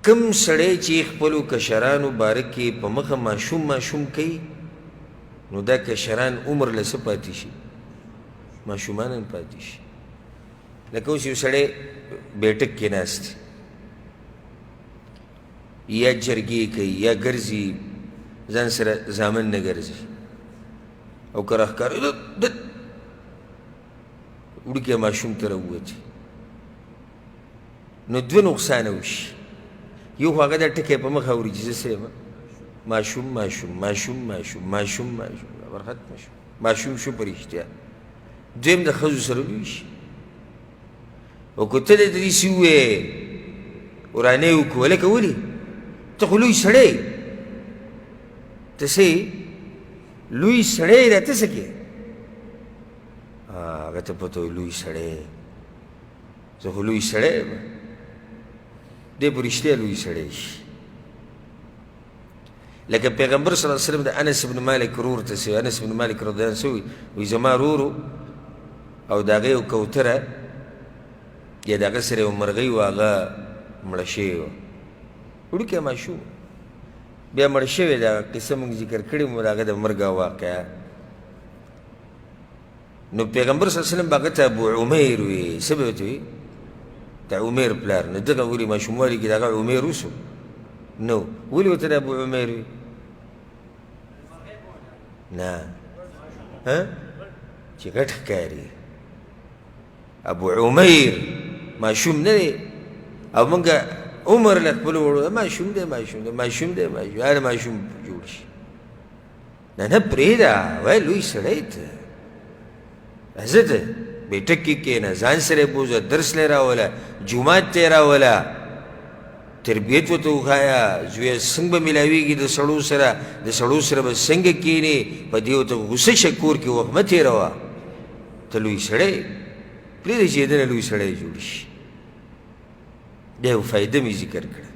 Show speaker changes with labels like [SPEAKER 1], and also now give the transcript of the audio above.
[SPEAKER 1] کم سړی چې خپلو کشرانو باره کې په مخه ماشوم کوي نو دا کشران عمر له څه پاتې شي؟ ماشومان هم پاتې شي. لکه اوس یو سړی بیټک کې ناست یا جرګې کوي یا ګرځي ځان سره زامن نه ګرځي او که راښکاره وړوکی ماشوم ته راووتي نو دوه نقصانه وشي. یو خو هغه دا ټکی په مخ اوري چې زه څه یم ماشوم خبر ختمه شو، ماشوم شو په رښتیا. دویم د ښځو سره لوی شي او که ته د دې ووایې ورانې وکړو هلکه ولې ته خو لوی سړی ته څه لوی سړی دی ته څه کې هغه ته پته وي لوی سړی زه خو لوی سړی یم دی په رښتیا لوی سړی شي. لکه پیغمبر صلی الله علیه وسلم د انس بن مالک ورور ته څه انس بن مالک رضی الله عنه وایي زما ورور او د هغې یو کوتره یا د هغه سره یو مرغۍ وه هغه مړه شوې وه وړوکی ماشوم بیا مړه شوې ده قصه مونږ ذکر کړې مو د هغه د مرګ واقعه. نو پیغمبر صلی الله علیه وسلم به هغه ته ابو عمیر وي څه به ورته وي د عمیر پلار نو دغه ولې ماشوموالي کې د هغه عمیر وسو نو ولې ورته د ابو عمیر وي نه چې غټ ښکاري ابو عمیر ماشوم نه دی او موږ عمر له خپلو وړو ماشوم دی هر ماشوم جوړ شي نه پرېږده وایه لوی سړی ته راځه ته بیټک کې کښېنه ځان سره بوځه درس لی راوله جومات ته یې راوله تربیت ورته وښایه زویه څنګه به میلاویږي د سړو سره به څنګه کښېنې په دې ورته غوسه شه کور کې وخت مه تېروه ته لوی سړی پرېږده چې دنه لوی سړی جوړ شي. دا یو فایده مې ذکر کړه.